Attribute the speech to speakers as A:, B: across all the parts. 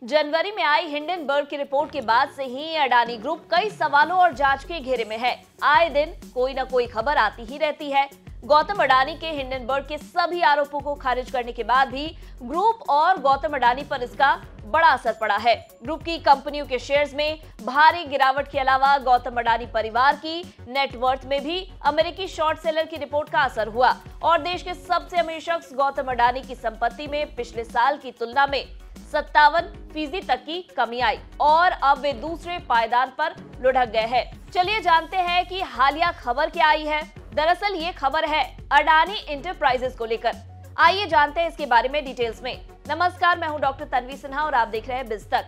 A: जनवरी में आई हिंडनबर्ग की रिपोर्ट के बाद से ही अडानी ग्रुप कई सवालों और जांच के घेरे में है। आए दिन कोई न कोई खबर आती ही रहती है। गौतम अडानी के हिंडनबर्ग के सभी आरोपों को खारिज करने के बाद भी ग्रुप और गौतम अडानी पर इसका बड़ा असर पड़ा है। ग्रुप की कंपनियों के शेयर्स में भारी गिरावट के अलावा गौतम अडानी परिवार की नेटवर्थ में भी अमेरिकी शॉर्ट सेलर की रिपोर्ट का असर हुआ और देश के सबसे अमीर शख्स गौतम अडानी की संपत्ति में पिछले साल की तुलना में 57% तक की कमी आई और अब वे दूसरे पायदान पर लुढ़क गए हैं। चलिए जानते हैं कि हालिया खबर क्या आई है। दरअसल ये खबर है अडानी इंटरप्राइजेस को लेकर। आइए जानते हैं इसके बारे में डिटेल्स में। नमस्कार, मैं हूं डॉक्टर तन्वी सिन्हा और आप देख रहे हैं बिजतक।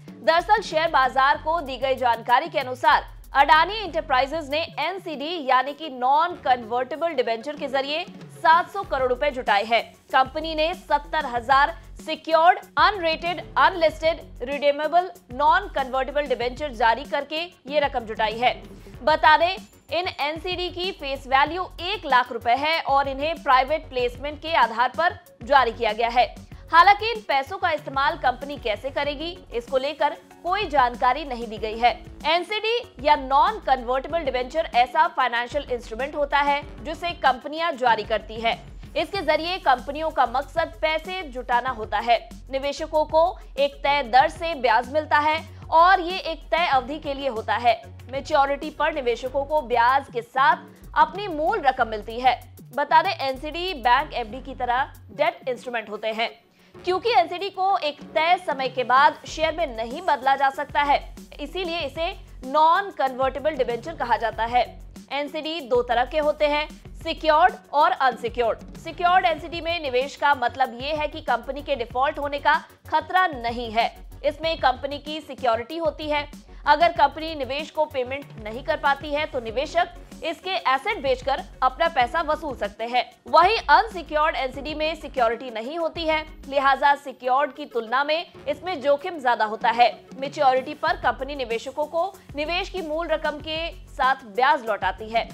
A: दरअसल शेयर बाजार को दी गई जानकारी के अनुसार अडानी इंटरप्राइजेस ने एनसीडी यानी कि नॉन कन्वर्टेबल डिबेंचर के जरिए 700 करोड़ रुपए जुटाए हैं। कंपनी ने 70,000 secured, unrated, unlisted, redeemable, non convertible debenture जारी करके ये रकम जुटाई है। बता दें, इन एनसीडी की फेस वैल्यू 1 लाख रुपए है और इन्हें प्राइवेट प्लेसमेंट के आधार पर जारी किया गया है। हालांकि इन पैसों का इस्तेमाल कंपनी कैसे करेगी, इसको लेकर कोई जानकारी नहीं दी गई है। एनसीडी या नॉन कन्वर्टेबल डिबेंचर ऐसा फाइनेंशियल इंस्ट्रूमेंट होता है जिसे कंपनियां जारी करती है। इसके जरिए कंपनियों का मकसद पैसे जुटाना होता है। निवेशकों को एक तय दर से ब्याज मिलता है और ये एक तय अवधि के लिए होता है। मैच्योरिटी पर निवेशकों को ब्याज के साथ अपनी मूल रकम मिलती है। बता दें, एनसीडी बैंक एफडी की तरह डेट इंस्ट्रूमेंट होते हैं। क्योंकि एनसीडी को एक तय समय के बाद शेयर में नहीं बदला जा सकता है, इसीलिए इसे नॉन कन्वर्टेबल डिबेंचर कहा जाता है। एनसीडी दो तरह के होते हैं, सिक्योर्ड और अनसिक्योर्ड। सिक्योर्ड एनसीडी में निवेश का मतलब ये है कि कंपनी के डिफॉल्ट होने का खतरा नहीं है। इसमें कंपनी की सिक्योरिटी होती है। अगर कंपनी निवेश को पेमेंट नहीं कर पाती है तो निवेशक इसके एसेट बेचकर अपना पैसा वसूल सकते हैं। वहीं अनसिक्योर्ड एनसीडी में सिक्योरिटी नहीं होती है, लिहाजा सिक्योर्ड की तुलना में इसमें जोखिम ज्यादा होता है। मैच्योरिटी पर कंपनी निवेशकों को निवेश की मूल रकम के साथ ब्याज लौटाती है।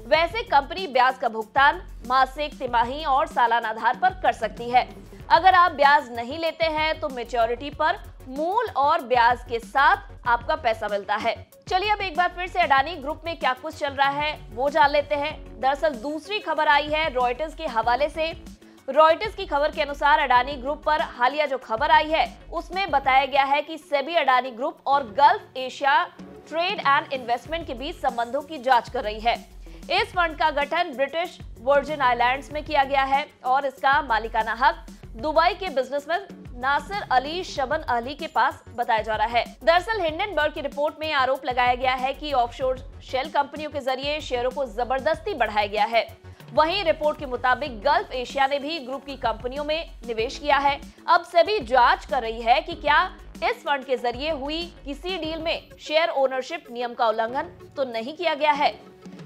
A: वैसे कंपनी ब्याज का भुगतान मासिक, तिमाही और सालाना आधार पर कर सकती है। अगर आप ब्याज नहीं लेते हैं तो मैच्योरिटी पर मूल और ब्याज के साथ आपका पैसा मिलता है। चलिए अब एक बार फिर से अडानी ग्रुप में क्या कुछ चल रहा है वो जान लेते हैं। दरअसल दूसरी खबर आई है रॉयटर्स के हवाले से। रॉयटर्स की खबर के अनुसार अडानी ग्रुप पर हालिया जो खबर आई है उसमें बताया गया है कि सेबी अडानी ग्रुप और gulf Asia trade and investment के बीच संबंधों की जांच कर रही है। इस फंड का गठन ब्रिटिश वर्जिन आइलैंड्स में किया गया है और इसका मालिकाना हक दुबई के बिजनेसमैन नासिर अली शबन अली के पास बताया जा रहा है। दरअसल हिंडनबर्ग की रिपोर्ट में आरोप लगाया गया है कि ऑफशोर शेल कंपनियों के जरिए शेयरों को जबरदस्ती बढ़ाया गया है। वहीं रिपोर्ट के मुताबिक गल्फ एशिया ने भी ग्रुप की कंपनियों में निवेश किया है। अब सेबी जांच कर रही है कि क्या इस फंड के जरिए हुई किसी डील में शेयर ओनरशिप नियम का उल्लंघन तो नहीं किया गया है।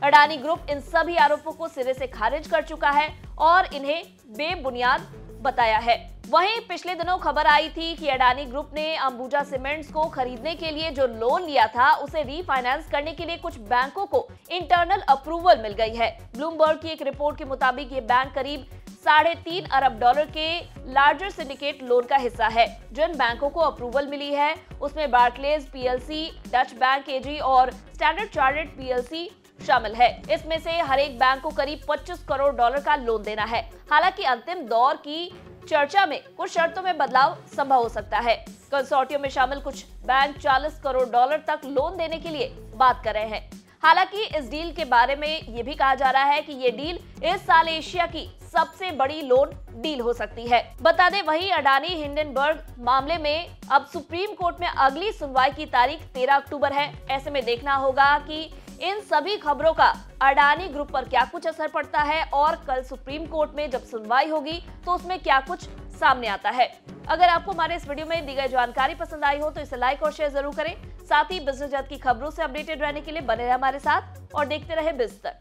A: अडानी ग्रुप इन सभी आरोपों को सिरे से खारिज कर चुका है और इन्हें बेबुनियाद बताया है। वहीं पिछले दिनों खबर आई थी कि अडानी ग्रुप ने अंबुजा सीमेंट्स को खरीदने के लिए जो लोन लिया था उसे रीफाइनेंस करने के लिए कुछ बैंकों को इंटरनल अप्रूवल मिल गई है। ब्लूमबर्ग की एक रिपोर्ट के मुताबिक ये बैंक करीब $3.5 अरब के लार्जर सिंडिकेट लोन का हिस्सा है। जिन बैंकों को अप्रूवल मिली है उसमें बार्कलेज पीएलसी, डच बैंक एजी और स्टैंडर्ड चार्टर्ड पीएलसी शामिल है। इसमें से हर एक बैंक को करीब $25 करोड़ का लोन देना है। हालांकि अंतिम दौर की चर्चा में कुछ शर्तों में बदलाव संभव हो सकता है। कंसोर्टियम में शामिल कुछ बैंक $40 करोड़ तक लोन देने के लिए बात कर रहे हैं। हालांकि इस डील के बारे में ये भी कहा जा रहा है कि ये डील इस साल एशिया की सबसे बड़ी लोन डील हो सकती है। बता दें, वहीं अडानी हिंडनबर्ग मामले में अब सुप्रीम कोर्ट में अगली सुनवाई की तारीख 13 अक्टूबर है। ऐसे में देखना होगा कि इन सभी खबरों का अडानी ग्रुप पर क्या कुछ असर पड़ता है और कल सुप्रीम कोर्ट में जब सुनवाई होगी तो उसमें क्या कुछ सामने आता है। अगर आपको हमारे इस वीडियो में दी गई जानकारी पसंद आई हो तो इसे लाइक और शेयर जरूर करें। साथ ही बिजनेस जगत की खबरों से अपडेटेड रहने के लिए बने रहे हमारे साथ और देखते रहे बिजतक।